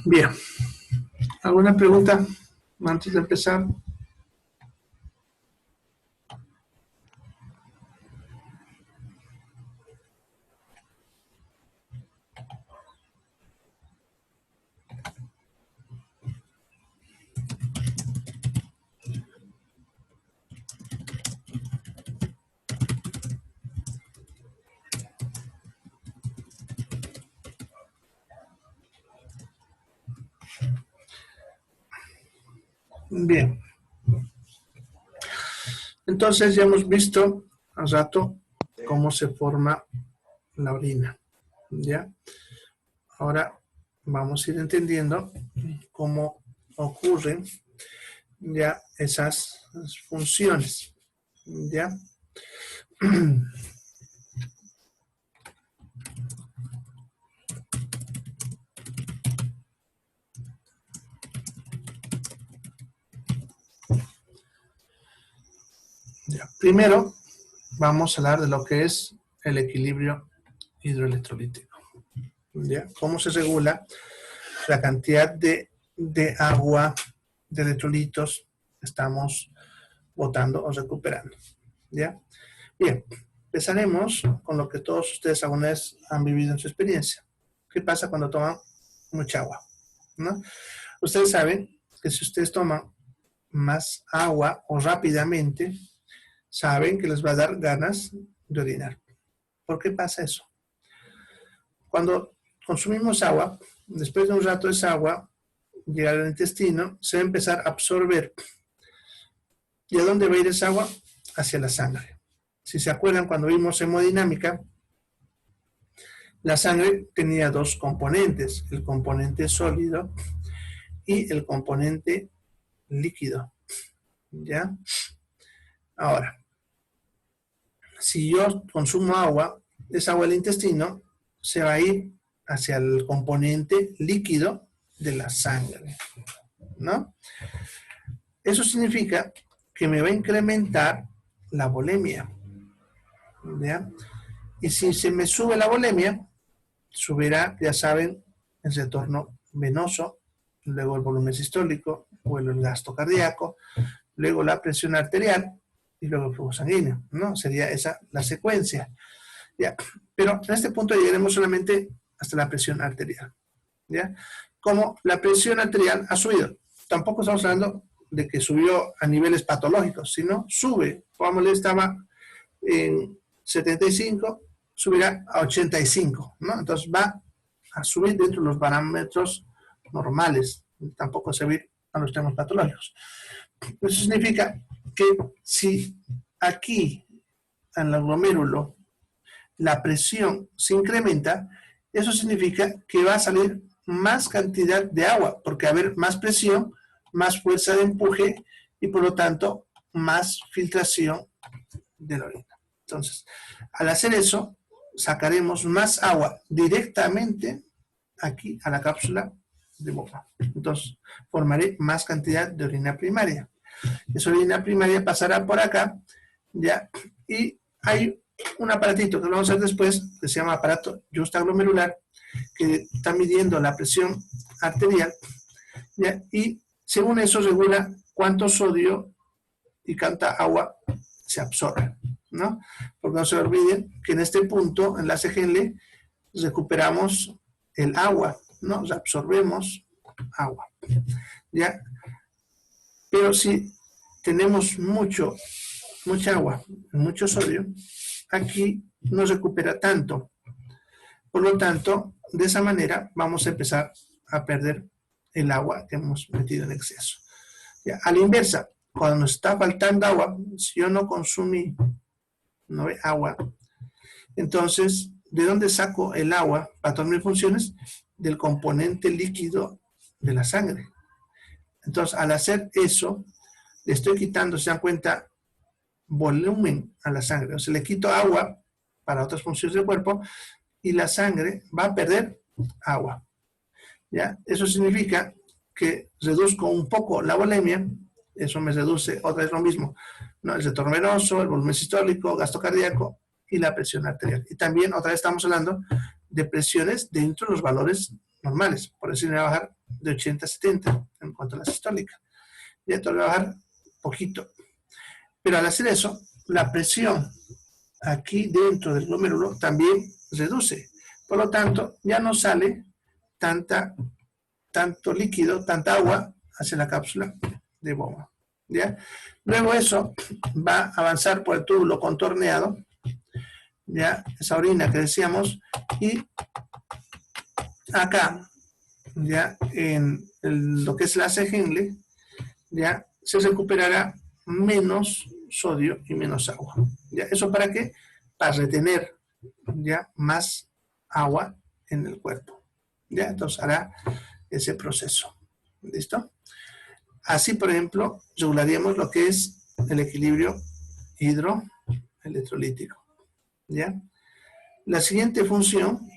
Bien. ¿Alguna pregunta antes de empezar? Bien. Entonces ya hemos visto hace rato cómo se forma la orina, ¿ya? Ahora vamos a ir entendiendo cómo ocurren ya esas funciones, ¿ya? Ya. Primero vamos a hablar de lo que es el equilibrio hidroelectrolítico, ¿ya? Cómo se regula la cantidad de agua, de electrolitos que estamos botando o recuperando, ¿ya? Bien, empezaremos con lo que todos ustedes alguna vez han vivido en su experiencia. ¿Qué pasa cuando toman mucha agua? ¿No? Ustedes saben que si ustedes toman más agua o rápidamente, saben que les va a dar ganas de orinar. ¿Por qué pasa eso? Cuando consumimos agua, después de un rato esa agua llega al intestino, se va a empezar a absorber. ¿Y a dónde va a ir esa agua? Hacia la sangre. Si se acuerdan, cuando vimos hemodinámica, la sangre tenía dos componentes, el componente sólido y el componente líquido, ¿ya? Ahora, si yo consumo agua, esa agua del intestino se va a ir hacia el componente líquido de la sangre, ¿no? Eso significa que me va a incrementar la volemia, ¿ya? Y si se me sube la volemia, subirá, ya saben, el retorno venoso, luego el volumen sistólico, luego el gasto cardíaco, luego la presión arterial y luego el flujo sanguíneo, ¿no? Sería esa la secuencia. ¿Ya? Pero en este punto llegaremos solamente hasta la presión arterial, ¿ya? Como la presión arterial ha subido, tampoco estamos hablando de que subió a niveles patológicos, sino sube, pongámosle, estaba en 75, subirá a 85, ¿no? Entonces va a subir dentro de los parámetros normales, tampoco se va a ir a los temas patológicos. Eso significa que si aquí en el glomérulo la presión se incrementa, eso significa que va a salir más cantidad de agua, porque va a haber más presión, más fuerza de empuje y por lo tanto más filtración de la orina. Entonces, al hacer eso, sacaremos más agua directamente aquí a la cápsula de boca. Entonces, formaré más cantidad de orina primaria. Esa orina primaria pasará por acá, ¿ya? Y hay un aparatito que lo vamos a ver después, que se llama aparato justaglomerular, que está midiendo la presión arterial, ¿ya? Y según eso regula cuánto sodio y cuánta agua se absorbe, ¿no? Porque no se olviden que en este punto, en la CGL, recuperamos el agua, ¿no? Absorbemos agua, ¿ya? Pero si tenemos mucha agua, mucho sodio, aquí no recupera tanto. Por lo tanto, de esa manera vamos a empezar a perder el agua que hemos metido en exceso. ¿Ya? A la inversa, cuando nos está faltando agua, si yo no consumí agua, entonces, ¿de dónde saco el agua para todas mis funciones? Del componente líquido de la sangre. Entonces, al hacer eso, le estoy quitando, se dan cuenta, volumen a la sangre. O sea, le quito agua para otras funciones del cuerpo y la sangre va a perder agua. ¿Ya? Eso significa que reduzco un poco la volemia, eso me reduce, otra vez lo mismo, ¿no? El retorno venoso, el volumen sistólico, gasto cardíaco y la presión arterial. Y también, otra vez estamos hablando de presiones dentro de los valores normales. Por eso me va a bajar de 80 a 70 en cuanto a la sistólica. Y esto va a bajar poquito. Pero al hacer eso, la presión aquí dentro del glomérulo también reduce. Por lo tanto, ya no sale tanto líquido, tanta agua hacia la cápsula de Bowman, ¿ya? Luego eso va a avanzar por el túbulo contorneado, ¿ya? Esa orina que decíamos, y acá, ¿ya? En lo que es la CGL, ¿ya? Se recuperará menos sodio y menos agua, ¿ya? ¿Eso para qué? Para retener ya, más agua en el cuerpo. Ya, entonces hará ese proceso. ¿Listo? Así, por ejemplo, regularíamos lo que es el equilibrio hidroelectrolítico. ¿Ya? La siguiente función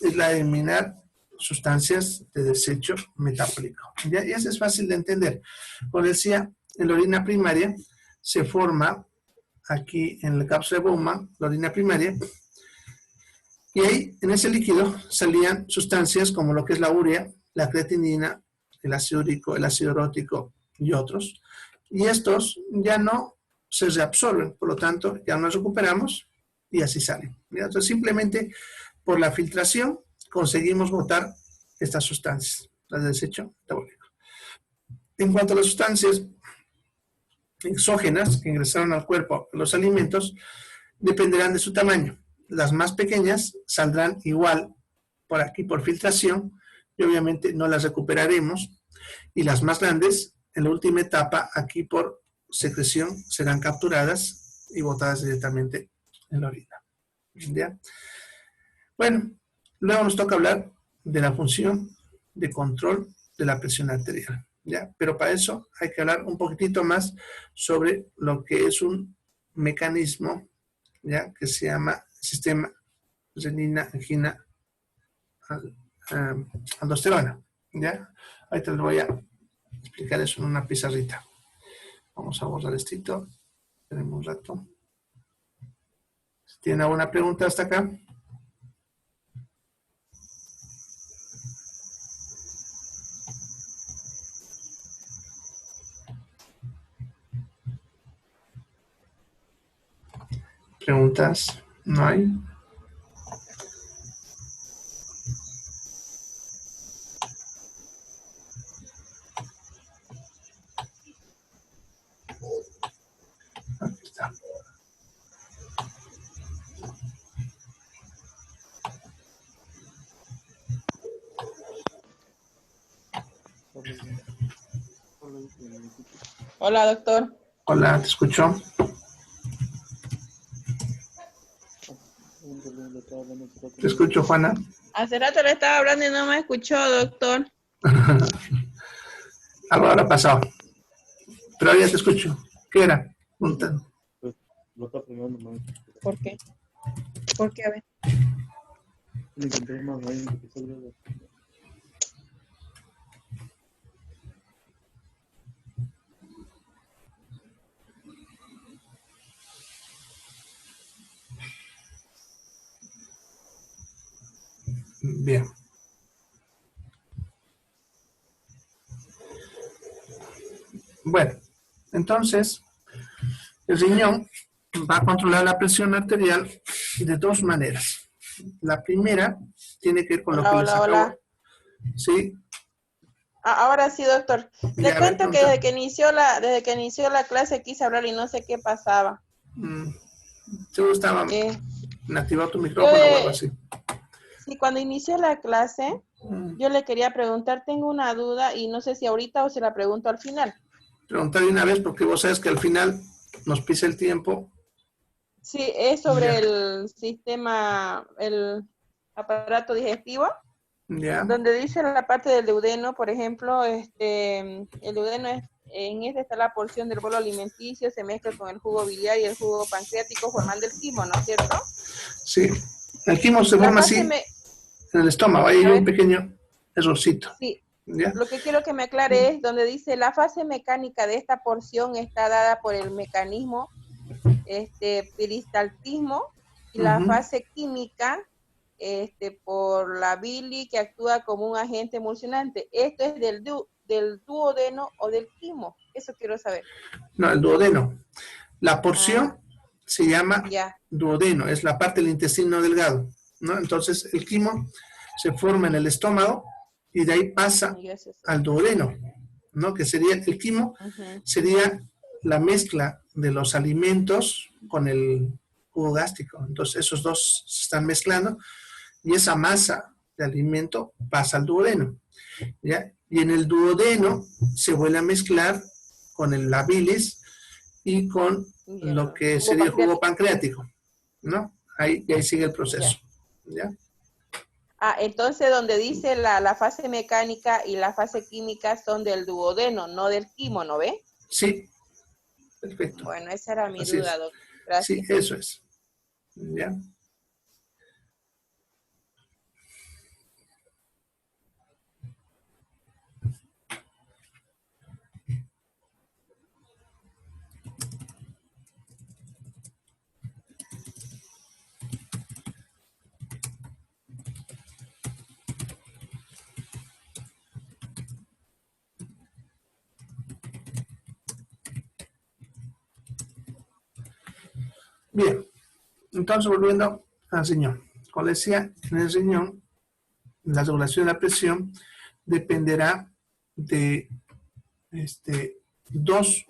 es la de eliminar sustancias de desecho metabólico. ¿Ya? Y eso es fácil de entender. Como decía, en la orina primaria se forma aquí en la cápsula de Bowman, la orina primaria, y ahí en ese líquido salían sustancias como lo que es la urea, la creatinina, el ácido úrico, el ácido urótico y otros. Y estos ya no se reabsorben, por lo tanto ya nos recuperamos y así salen. Entonces simplemente por la filtración conseguimos botar estas sustancias, las de desecho metabólico. En cuanto a las sustancias exógenas que ingresaron al cuerpo, los alimentos, dependerán de su tamaño. Las más pequeñas saldrán igual por aquí por filtración y obviamente no las recuperaremos. Y las más grandes, en la última etapa, aquí por secreción, serán capturadas y botadas directamente en la orina. ¿Ya? Bueno, luego nos toca hablar de la función de control de la presión arterial. ¿Ya? Pero para eso hay que hablar un poquitito más sobre lo que es un mecanismo, ¿ya?, que se llama sistema renina-angina aldosterona. ¿Ya? Ahorita les voy a explicar eso en una pizarrita. Vamos a borrar esto. Tenemos un rato. Si tienen alguna pregunta hasta acá. ¿Preguntas? ¿No hay? Aquí está. Hola, doctor. Hola, te escucho. Te escucho, Juana. Hace rato le estaba hablando y no me escuchó, doctor. Algo habrá pasado. Pero ahora ya te escucho. ¿Qué era? Pregunta. ¿Por qué? ¿Por qué? A ver. Bien. Bueno, entonces, el riñón va a controlar la presión arterial de dos maneras. La primera tiene que ver con lo que les acabo. Hola. Sí. Ahora sí, doctor. Le Ya, cuento que desde que inició la clase quise hablar y no sé qué pasaba. Seguro estaba inactivado tu micrófono o algo así. Sí, cuando inició la clase, yo le quería preguntar, tengo una duda y no sé si ahorita o se la pregunto al final. Preguntar de una vez porque vos sabes que al final nos pisa el tiempo. Sí, es sobre el sistema, el aparato digestivo. Ya. Donde dice la parte del duodeno, por ejemplo, el duodeno en este está la porción del bolo alimenticio, se mezcla con el jugo biliar y el jugo pancreático formando el quimo, ¿no es cierto? Sí, el quimo se forma así en el estómago, ahí hay un pequeño errorcito. Sí, ¿ya? Lo que quiero que me aclare es donde dice la fase mecánica de esta porción está dada por el mecanismo peristaltismo y la fase química por la bili que actúa como un agente emulsionante. ¿Esto es del duodeno o del quimo? Eso quiero saber. No, el duodeno. La porción se llama duodeno, es la parte del intestino delgado, ¿no? Entonces el quimo se forma en el estómago y de ahí pasa al duodeno, ¿no? Que sería el quimo, sería la mezcla de los alimentos con el jugo gástrico. Entonces esos dos se están mezclando y esa masa de alimento pasa al duodeno, ¿ya? Y en el duodeno se vuelve a mezclar con la bilis y con lo que sería el jugo pancreático, ¿no? ahí sigue el proceso. ¿Ya? Entonces donde dice la fase mecánica y la fase química son del duodeno, no del quimo, ¿no ve? Sí, perfecto. Bueno, esa era mi Así duda, es. doctor. Gracias. Sí, eso es. ¿Ya? Bien, entonces volviendo al riñón. Como decía, en el riñón, la regulación de la presión dependerá de dos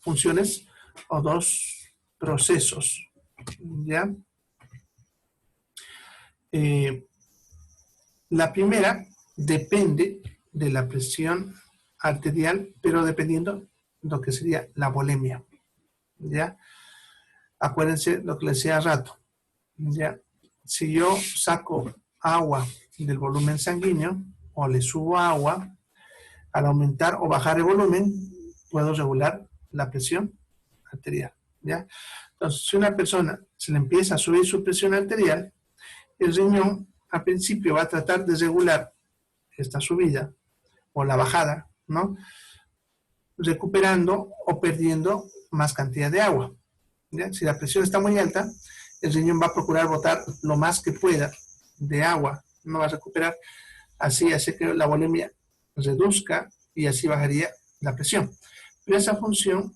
funciones o dos procesos. ¿Ya? La primera depende de la presión arterial, pero dependiendo de lo que sería la volemia. ¿Ya? Acuérdense lo que les decía hace rato. ¿Ya? Si yo saco agua del volumen sanguíneo o le subo agua, al aumentar o bajar el volumen, puedo regular la presión arterial. ¿Ya? Entonces, si a una persona se le empieza a subir su presión arterial, el riñón al principio va a tratar de regular esta subida o la bajada, ¿no? Recuperando o perdiendo más cantidad de agua. ¿Ya? Si la presión está muy alta, el riñón va a procurar botar lo más que pueda de agua, no va a recuperar, así hace que la volemia reduzca y así bajaría la presión. Pero esa función,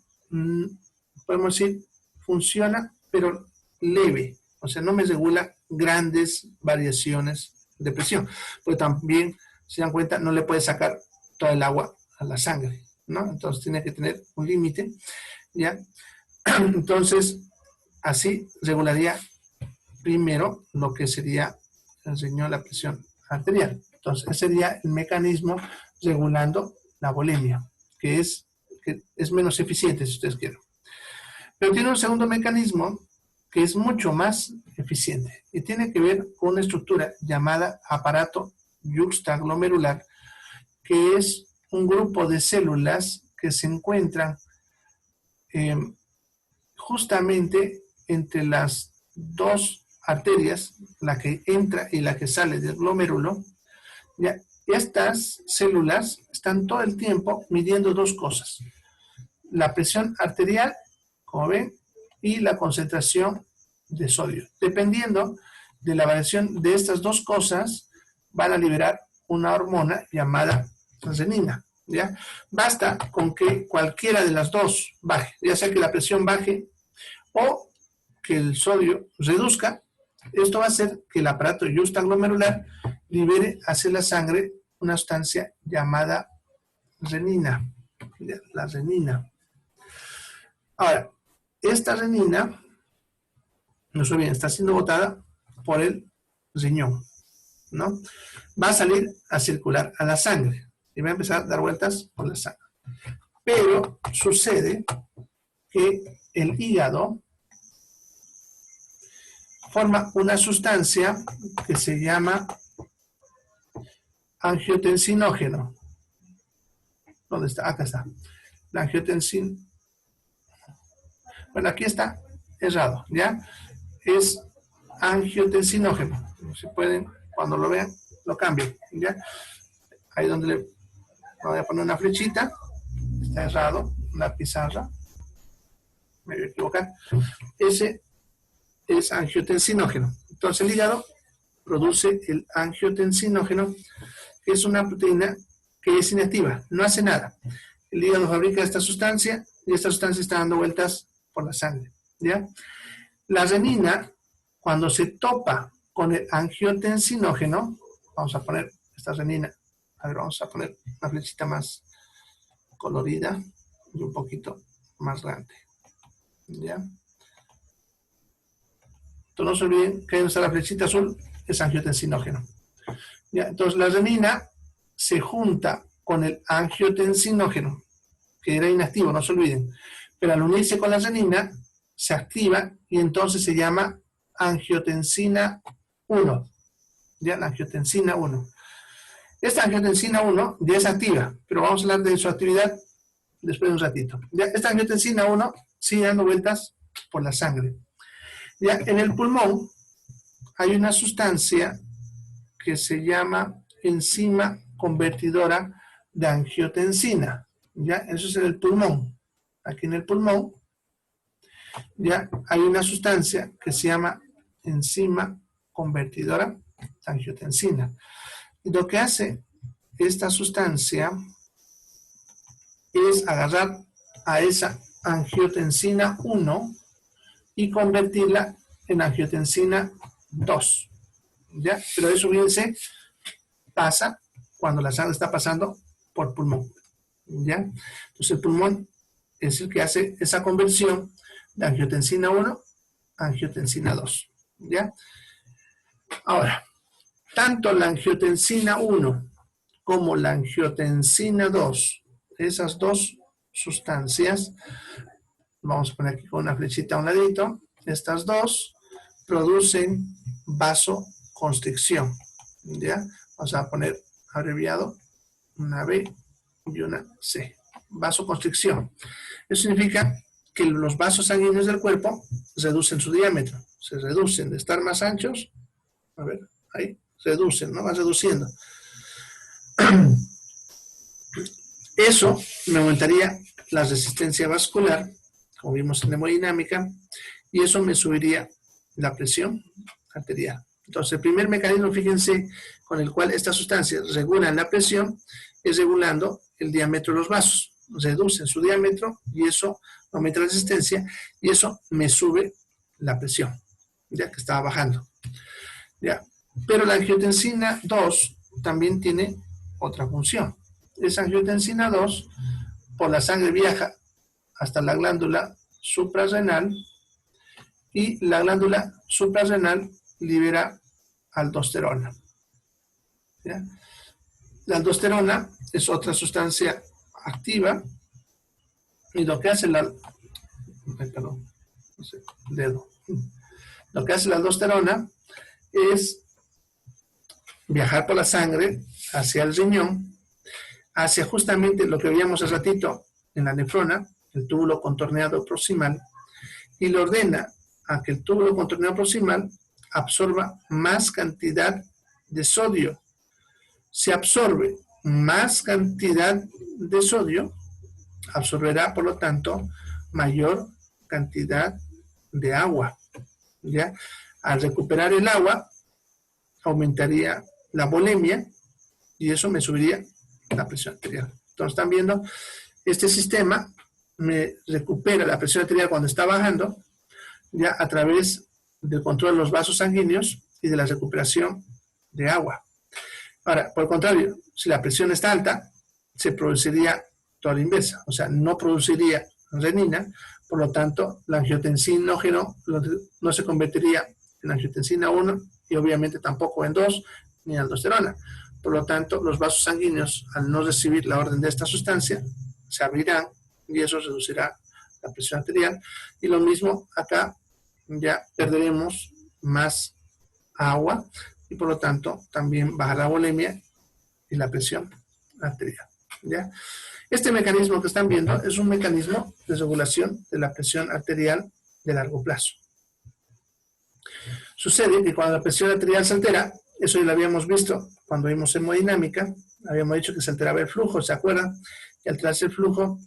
podemos decir, funciona, pero leve, o sea, no me regula grandes variaciones de presión, porque también, si dan cuenta, no le puede sacar toda el agua a la sangre, ¿no? Entonces tiene que tener un límite, ¿ya? Entonces, así regularía primero lo que sería el riñón, la presión arterial. Entonces, ese sería el mecanismo regulando la volemia, que es menos eficiente, si ustedes quieren. Pero tiene un segundo mecanismo que es mucho más eficiente y tiene que ver con una estructura llamada aparato yuxtaglomerular, que es un grupo de células que se encuentran justamente entre las dos arterias, la que entra y la que sale del glomérulo. ¿Ya? Estas células están todo el tiempo midiendo dos cosas: la presión arterial, como ven, y la concentración de sodio. Dependiendo de la variación de estas dos cosas, van a liberar una hormona llamada renina. ¿Ya? Basta con que cualquiera de las dos baje, ya sea que la presión baje o que el sodio reduzca. Esto va a hacer que el aparato yuxtaglomerular libere hacia la sangre una sustancia llamada renina, la renina. Ahora, esta renina, no sé bien, está siendo botada por el riñón, ¿no? Va a salir a circular a la sangre y va a empezar a dar vueltas por la sangre. Pero sucede que el hígado forma una sustancia que se llama angiotensinógeno. ¿Dónde está? Acá está. La angiotensin. Bueno, aquí está errado, ¿ya? Es angiotensinógeno. Si pueden, cuando lo vean, lo cambien, ¿ya? Ahí donde le voy a poner una flechita. Está errado, una pizarra. Me voy a equivocar. Ese es angiotensinógeno. Entonces el hígado produce el angiotensinógeno, que es una proteína que es inactiva, no hace nada. El hígado fabrica esta sustancia y esta sustancia está dando vueltas por la sangre, ¿ya? La renina, cuando se topa con el angiotensinógeno, vamos a poner esta renina, a ver, vamos a poner una flechita más colorida y un poquito más grande, ¿ya? Entonces no se olviden que ahí está la flechita azul, es angiotensinógeno. ¿Ya? Entonces la renina se junta con el angiotensinógeno, que era inactivo, no se olviden. Pero al unirse con la renina, se activa y entonces se llama angiotensina 1. Ya, la angiotensina 1. Esta angiotensina 1 ya es activa, pero vamos a hablar de su actividad después de un ratito. Ya, esta angiotensina 1 sigue dando vueltas por la sangre. Ya, en el pulmón hay una sustancia que se llama enzima convertidora de angiotensina. Ya, eso es en el pulmón. Aquí en el pulmón ya hay una sustancia que se llama enzima convertidora de angiotensina. Y lo que hace esta sustancia es agarrar a esa angiotensina 1 y convertirla en angiotensina 2. ¿Ya? Pero eso, fíjense, pasa cuando la sangre está pasando por pulmón. ¿Ya? Entonces el pulmón es el que hace esa conversión de angiotensina 1 a angiotensina 2. ¿Ya? Ahora, tanto la angiotensina 1 como la angiotensina 2, esas dos sustancias, vamos a poner aquí con una flechita a un ladito, estas dos producen vasoconstricción. ¿Ya? Vamos a poner abreviado una B y una C. Vasoconstricción. Eso significa que los vasos sanguíneos del cuerpo reducen su diámetro. Se reducen de estar más anchos. A ver, ahí, reducen, ¿no? Van reduciendo. Eso me aumentaría la resistencia vascular, como vimos en la hemodinámica, y eso me subiría la presión arterial. Entonces, el primer mecanismo, fíjense, con el cual estas sustancias regulan la presión, es regulando el diámetro de los vasos. Reducen su diámetro y eso aumenta la resistencia y eso me sube la presión, ya que estaba bajando. ¿Ya? Pero la angiotensina 2 también tiene otra función. Esa angiotensina 2 por la sangre viaja hasta la glándula suprarrenal y la glándula suprarrenal libera aldosterona. ¿Ya? La aldosterona es otra sustancia activa y lo que hace lo que hace la aldosterona es viajar por la sangre hacia el riñón, hacia justamente lo que veíamos hace ratito en la nefrona, el túbulo contorneado proximal, y le ordena a que el túbulo contorneado proximal absorba más cantidad de sodio. Si absorbe más cantidad de sodio, absorberá, por lo tanto, mayor cantidad de agua. ¿Ya? Al recuperar el agua, aumentaría la volemia y eso me subiría la presión arterial. Entonces, están viendo, este sistema me recupera la presión arterial cuando está bajando, ya a través del control de los vasos sanguíneos y de la recuperación de agua. Ahora, por el contrario, si la presión está alta, se produciría toda la inversa, o sea, no produciría renina, por lo tanto, la angiotensinógeno no se convertiría en angiotensina 1 y obviamente tampoco en 2 ni en aldosterona. Por lo tanto, los vasos sanguíneos, al no recibir la orden de esta sustancia, se abrirán y eso reducirá la presión arterial. Y lo mismo acá, ya perderemos más agua y por lo tanto también bajará la volemia y la presión arterial. ¿Ya? Este mecanismo que están viendo es un mecanismo de regulación de la presión arterial de largo plazo. Sucede que cuando la presión arterial se altera, eso ya lo habíamos visto cuando vimos hemodinámica, habíamos dicho que se alteraba el flujo, ¿se acuerdan? Y alterarse el flujo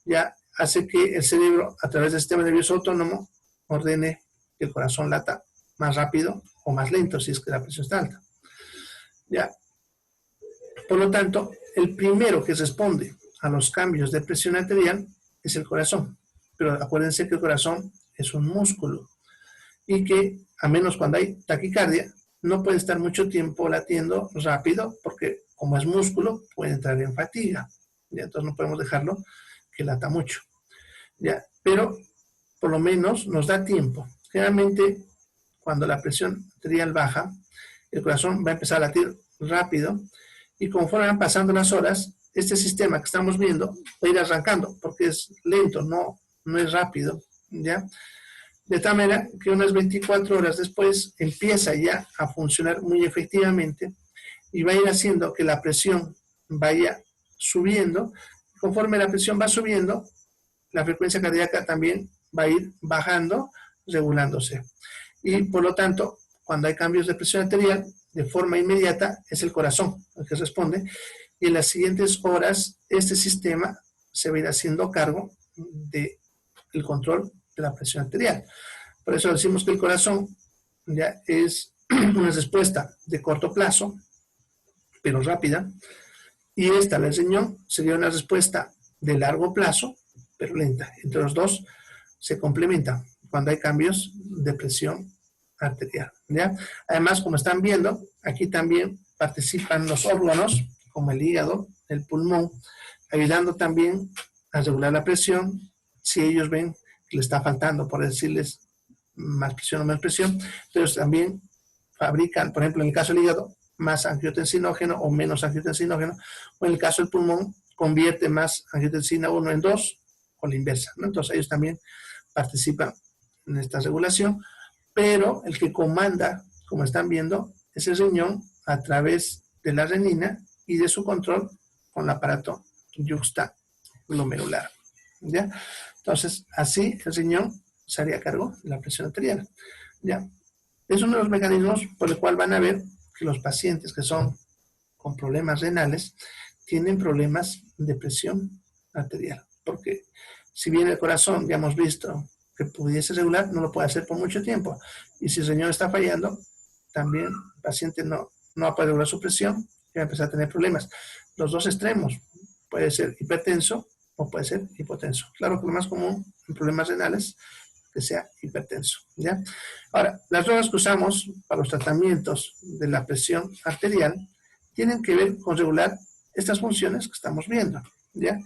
ya hace que el cerebro, a través del sistema nervioso autónomo, ordene que el corazón lata más rápido o más lento si es que la presión está alta. ¿Ya? Por lo tanto, el primero que responde a los cambios de presión arterial es el corazón. Pero acuérdense que el corazón es un músculo y que, a menos cuando hay taquicardia, no puede estar mucho tiempo latiendo rápido porque, como es músculo, puede entrar en fatiga. ¿Ya? Entonces no podemos dejarlo que lata mucho. ¿Ya? Pero, por lo menos, nos da tiempo. Generalmente, cuando la presión arterial baja, el corazón va a empezar a latir rápido y conforme van pasando las horas, este sistema que estamos viendo va a ir arrancando porque es lento, no es rápido, ¿ya? De tal manera que unas 24 horas después empieza ya a funcionar muy efectivamente y va a ir haciendo que la presión vaya subiendo. Conforme la presión va subiendo, la frecuencia cardíaca también va a ir bajando, regulándose. Y por lo tanto, cuando hay cambios de presión arterial, de forma inmediata es el corazón el que responde. Y en las siguientes horas, este sistema se va a ir haciendo cargo del control de la presión arterial. Por eso decimos que el corazón ya es una respuesta de corto plazo, pero rápida, y esta, el riñón, sería una respuesta de largo plazo, pero lenta. Entre los dos se complementan cuando hay cambios de presión arterial, ¿ya? Además, como están viendo, aquí también participan los órganos, como el hígado, el pulmón, ayudando también a regular la presión. Si ellos ven que le está faltando, por decirles, más presión o menos presión, entonces también fabrican, por ejemplo, en el caso del hígado, más angiotensinógeno o menos angiotensinógeno, o en el caso del pulmón, convierte más angiotensina 1 en 2, o la inversa, ¿no? Entonces ellos también participan en esta regulación, pero el que comanda, como están viendo, es el riñón a través de la renina y de su control con el aparato yuxtaglomerular, ¿ya? Entonces, así el riñón se haría cargo de la presión arterial, ¿ya? Es uno de los mecanismos por el cual van a ver que los pacientes que son con problemas renales tienen problemas de presión arterial, porque si bien el corazón, ya hemos visto que pudiese regular, no lo puede hacer por mucho tiempo, y si el riñón está fallando, también el paciente no va a poder regular su presión y va a empezar a tener problemas. Los dos extremos, puede ser hipertenso o puede ser hipotenso. Claro que lo más común en problemas renales que sea hipertenso, ¿ya? Ahora, las drogas que usamos para los tratamientos de la presión arterial tienen que ver con regular estas funciones que estamos viendo, ¿ya?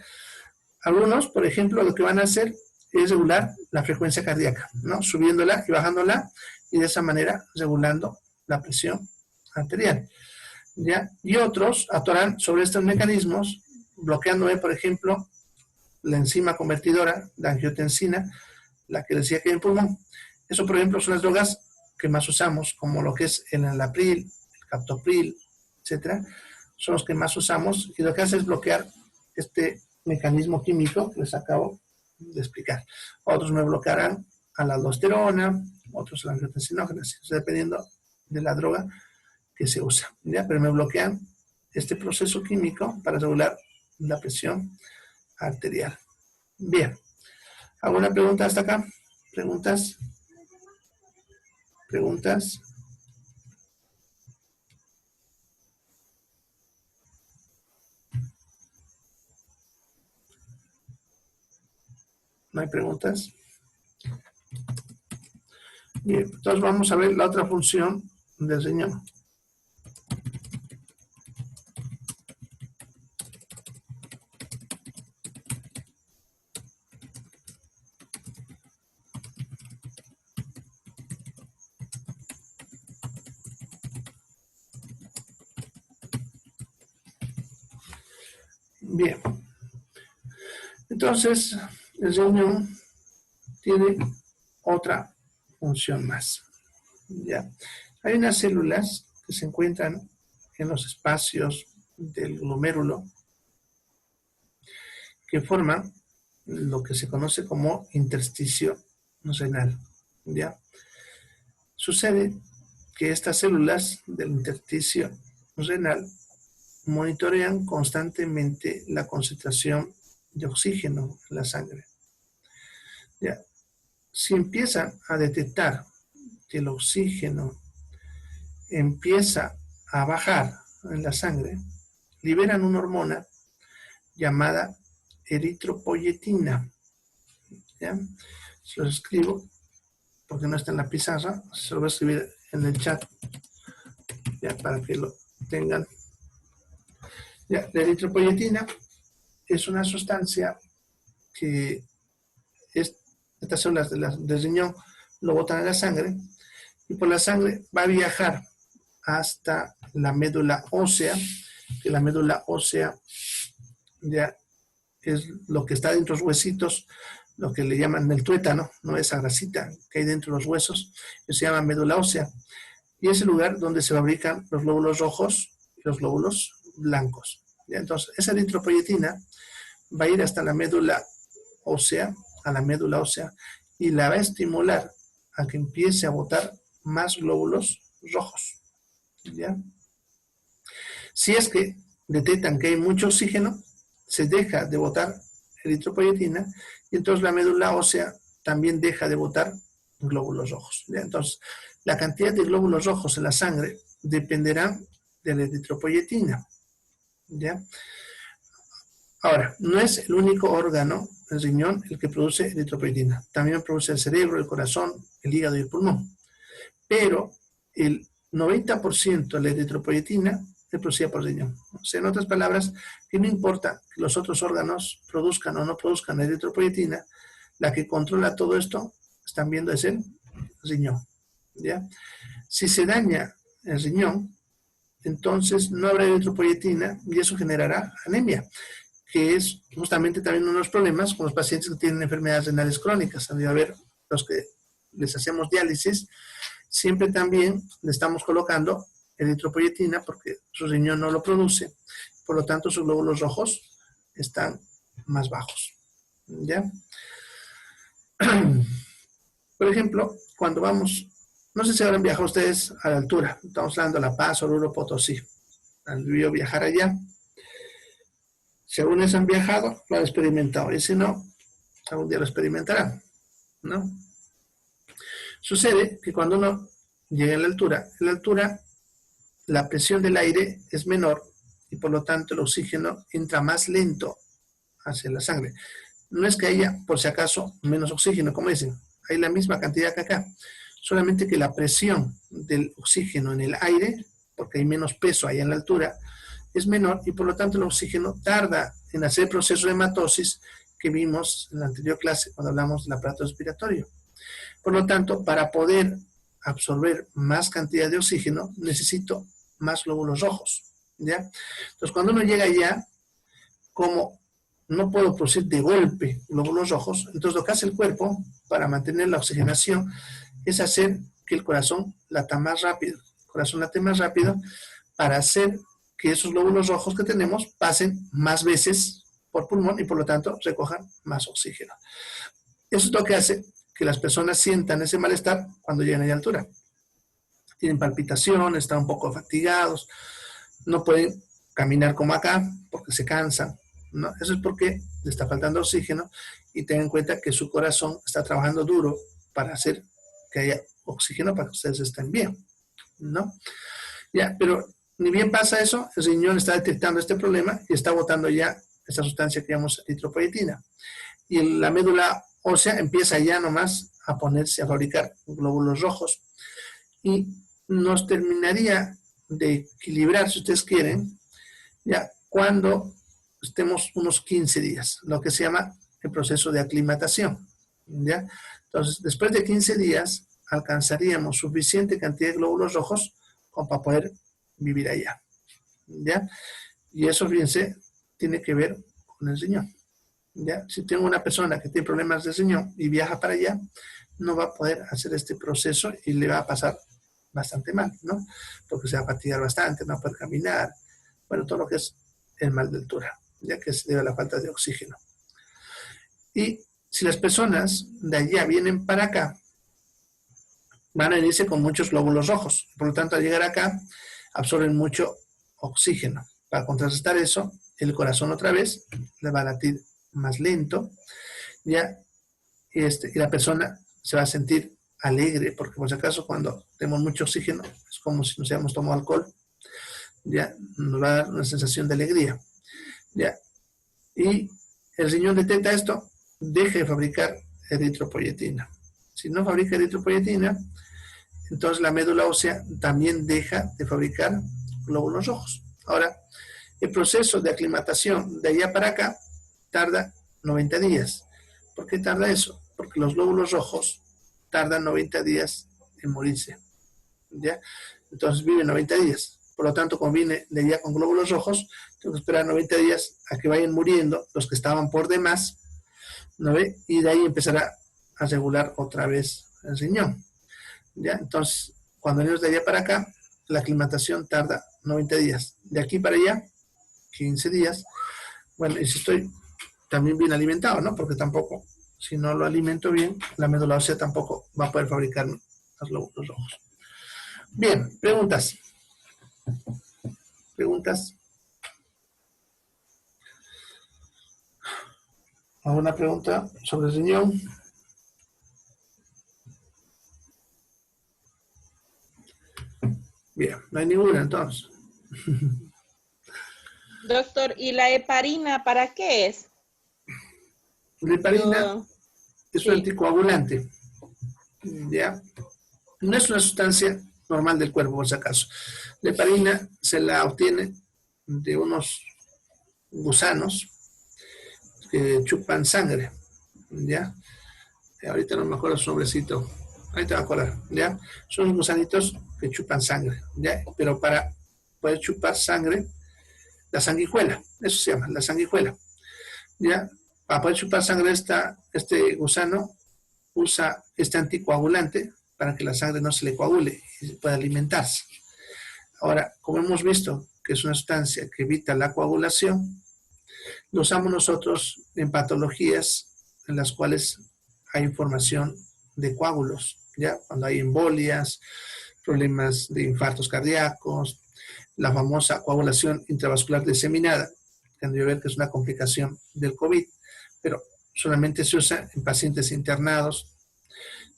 Algunos, por ejemplo, lo que van a hacer es regular la frecuencia cardíaca, ¿no? Subiéndola y bajándola, y de esa manera regulando la presión arterial, ¿ya? Y otros actuarán sobre estos mecanismos, bloqueando, por ejemplo, la enzima convertidora de angiotensina, la que decía que hay en el pulmón. Eso, por ejemplo, son las drogas que más usamos, como lo que es el enalapril, el captopril, etcétera. Son los que más usamos, y lo que hace es bloquear este mecanismo químico que les acabo de explicar. Otros me bloquearán a la aldosterona, otros a la angiotensinógena, dependiendo de la droga que se usa, ¿ya? Pero me bloquean este proceso químico para regular la presión arterial. Bien. ¿Alguna pregunta hasta acá? ¿Preguntas? ¿Preguntas? ¿No hay preguntas? Bien, entonces vamos a ver la otra función del riñón. Bien. Entonces, el riñón tiene otra función más, ¿ya? Hay unas células que se encuentran en los espacios del glomérulo que forman lo que se conoce como intersticio renal, ¿ya? Sucede que estas células del intersticio renal monitorean constantemente la concentración de oxígeno en la sangre, ¿ya? Si empiezan a detectar que el oxígeno empieza a bajar en la sangre, liberan una hormona llamada eritropoyetina, ¿ya? Se los escribo porque no está en la pizarra, se lo voy a escribir en el chat, ya, para que lo tengan. Ya, la eritropoyetina es una sustancia que estas células del riñón lo botan a la sangre, y por la sangre va a viajar hasta la médula ósea, que la médula ósea ya es lo que está dentro de los huesitos lo que le llaman el tuétano, ¿no? Esa grasita que hay dentro de los huesos, que se llama médula ósea. Y es el lugar donde se fabrican los glóbulos rojos y los glóbulos blancos. ¿Ya? Entonces, esa eritropoyetina va a ir hasta la médula ósea, y la va a estimular a que empiece a botar más glóbulos rojos. ¿Ya? Si es que detectan que hay mucho oxígeno, se deja de botar eritropoyetina y entonces la médula ósea también deja de botar glóbulos rojos. ¿Ya? Entonces, la cantidad de glóbulos rojos en la sangre dependerá de la eritropoyetina. ¿Ya? Ahora, no es el único órgano, el riñón, el que produce eritropoyetina. También produce el cerebro, el corazón, el hígado y el pulmón. Pero el 90% de la eritropoyetina es producida por el riñón. O sea, en otras palabras, que no importa que los otros órganos produzcan o no produzcan eritropoyetina, la que controla todo esto, están viendo, es el riñón. ¿Ya? Si se daña el riñón, entonces no habrá eritropoyetina y eso generará anemia, que es justamente también uno de los problemas con los pacientes que tienen enfermedades renales crónicas. A ver, los que les hacemos diálisis, siempre también le estamos colocando eritropoyetina porque su riñón no lo produce, por lo tanto sus glóbulos rojos están más bajos. ¿Ya? Por ejemplo, cuando vamos, no sé si habrán viajado ustedes a la altura, estamos hablando de La Paz, Oruro, Potosí, han debido viajar allá. Si algunos han viajado, lo han experimentado, y si no, algún día lo experimentarán, ¿no? Sucede que cuando uno llega a la altura, en la altura la presión del aire es menor y por lo tanto el oxígeno entra más lento hacia la sangre. No es que haya, por si acaso, menos oxígeno, como dicen, hay la misma cantidad que acá, solamente que la presión del oxígeno en el aire, porque hay menos peso allá en la altura, es menor y por lo tanto el oxígeno tarda en hacer el proceso de hematosis que vimos en la anterior clase cuando hablamos del aparato respiratorio. Por lo tanto, para poder absorber más cantidad de oxígeno, necesito más glóbulos rojos. ¿Ya? Entonces, cuando uno llega allá, como no puedo producir de golpe glóbulos rojos, entonces lo que hace el cuerpo para mantener la oxigenación es hacer que el corazón lata más rápido. El corazón late más rápido para hacer que esos glóbulos rojos que tenemos pasen más veces por pulmón y por lo tanto recojan más oxígeno. Eso es lo que hace que las personas sientan ese malestar cuando llegan a la altura. Tienen palpitación, están un poco fatigados, no pueden caminar como acá porque se cansan, ¿no? Eso es porque le está faltando oxígeno y tengan en cuenta que su corazón está trabajando duro para hacer que haya oxígeno para que ustedes estén bien, ¿no? Ya, pero ni bien pasa eso, el riñón está detectando este problema y está botando ya esta sustancia que llamamos eritropoyetina. Y la médula ósea empieza ya nomás a ponerse a fabricar glóbulos rojos y nos terminaría de equilibrar, si ustedes quieren, ya cuando estemos unos 15 días, lo que se llama el proceso de aclimatación. ¿Ya? Entonces, después de 15 días, alcanzaríamos suficiente cantidad de glóbulos rojos como para poder vivir allá. ¿Ya? Y eso, fíjense, tiene que ver con el riñón. ¿Ya? Si tengo una persona que tiene problemas de riñón y viaja para allá, no va a poder hacer este proceso y le va a pasar bastante mal, ¿no? Porque se va a fatigar bastante, no va a poder caminar, bueno, todo lo que es el mal de altura, ya que se debe a la falta de oxígeno. Y si las personas de allá vienen para acá, van a venirse con muchos glóbulos rojos, por lo tanto al llegar acá absorben mucho oxígeno. Para contrarrestar eso, el corazón otra vez le va a latir más lento, ya, y la persona se va a sentir alegre, porque por si acaso cuando tenemos mucho oxígeno, es como si nos hayamos tomado alcohol, ya, nos va a dar una sensación de alegría, ya, y el riñón detecta esto, deja de fabricar eritropoyetina. Si no fabrica eritropoyetina, entonces la médula ósea también deja de fabricar glóbulos rojos. Ahora, el proceso de aclimatación de allá para acá tarda 90 días. ¿Por qué tarda eso? Porque los glóbulos rojos tardan 90 días en morirse. ¿Ya? Entonces viven 90 días. Por lo tanto, como viene de allá con glóbulos rojos, tengo que esperar 90 días a que vayan muriendo los que estaban por demás ¿no ve? Y de ahí empezará a regular otra vez el riñón. ¿Ya? Entonces, cuando venimos de allá para acá, la aclimatación tarda 90 días. De aquí para allá, 15 días. Bueno, y si estoy también bien alimentado, ¿no? Porque tampoco, si no lo alimento bien, la médula ósea tampoco va a poder fabricar los glóbulos rojos. Bien, preguntas. ¿Preguntas? ¿Alguna pregunta sobre el riñón? Bien, no hay ninguna entonces. Doctor, ¿y la heparina para qué es? La heparina es un anticoagulante. ¿Ya? No es una sustancia normal del cuerpo, por si acaso. La heparina se la obtiene de unos gusanos que chupan sangre. ¿Ya? Ahorita no me acuerdo su nombrecito. Ahorita me acuerdo, ¿ya? Son los gusanitos que chupan sangre, ¿ya? Pero para poder chupar sangre, la sanguijuela, eso se llama, la sanguijuela, ¿ya? Para poder chupar sangre, este gusano usa este anticoagulante para que la sangre no se le coagule y pueda alimentarse. Ahora, como hemos visto que es una sustancia que evita la coagulación, lo usamos nosotros en patologías en las cuales hay formación de coágulos, ¿ya? Cuando hay embolias, problemas de infartos cardíacos, la famosa coagulación intravascular diseminada, que han de ver que es una complicación del COVID, pero solamente se usa en pacientes internados,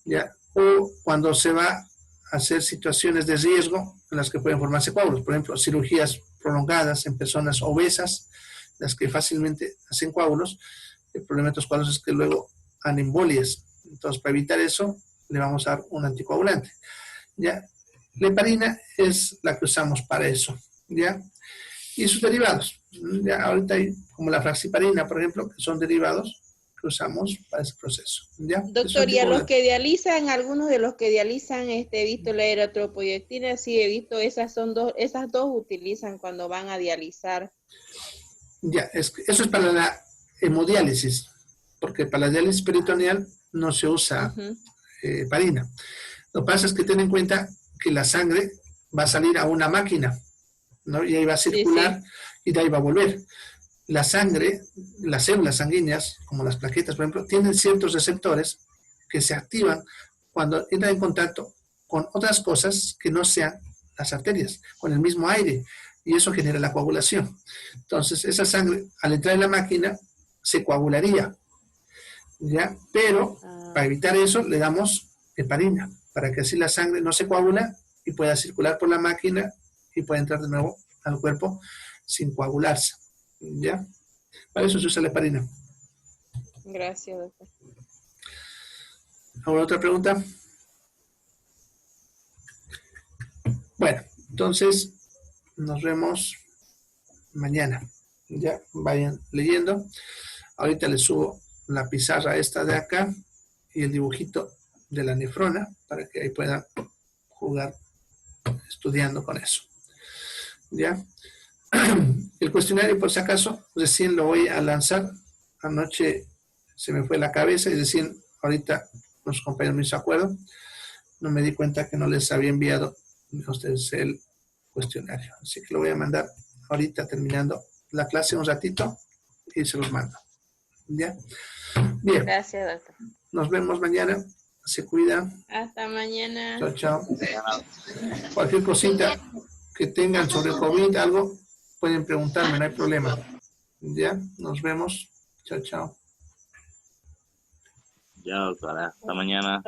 ¿ya? O cuando se va a hacer situaciones de riesgo en las que pueden formarse coágulos, por ejemplo, cirugías prolongadas en personas obesas, las que fácilmente hacen coágulos. El problema de estos coágulos es que luego han embolias. Entonces, para evitar eso, le vamos a dar un anticoagulante, ¿ya? La heparina es la que usamos para eso, ¿ya? Y sus derivados, ¿ya? Ahorita hay como la flaxiparina, por ejemplo, que son derivados que usamos para ese proceso, ¿ya? Doctor, y a los que dializan, algunos de los que dializan, he visto la eritropoyetina, sí he visto, esas dos utilizan cuando van a dializar. Ya, eso es para la hemodiálisis, porque para la diálisis peritoneal no se usa heparina. Lo que pasa es que ten en cuenta que la sangre va a salir a una máquina, ¿no? Y ahí va a circular y de ahí va a volver. La sangre, las células sanguíneas, como las plaquetas, por ejemplo, tienen ciertos receptores que se activan cuando entran en contacto con otras cosas que no sean las arterias, con el mismo aire, y eso genera la coagulación. Entonces, esa sangre, al entrar en la máquina, se coagularía, ¿ya? Pero, para evitar eso, le damos heparina, para que así la sangre no se coagula y pueda circular por la máquina y pueda entrar de nuevo al cuerpo sin coagularse, ¿ya? Para eso se usa la heparina. Gracias, doctor. ¿Alguna otra pregunta? Bueno, entonces nos vemos mañana. Ya vayan leyendo. Ahorita les subo la pizarra esta de acá y el dibujito de la nefrona para que ahí puedan jugar estudiando con eso. ¿Ya? El cuestionario, por si acaso, recién lo voy a lanzar. Anoche se me fue la cabeza y recién ahorita los compañeros me hizo acuerdo. No me di cuenta que no les había enviado a ustedes el cuestionario. Así que lo voy a mandar ahorita terminando la clase un ratito y se los mando. ¿Ya? Bien. Gracias, doctor. Nos vemos mañana. Se cuidan. Hasta mañana. Chao, chao. Cualquier cosita que tengan sobre COVID, algo, pueden preguntarme, no hay problema. ¿Ya? Nos vemos. Chao, chao. Ya, doctora. Hasta mañana.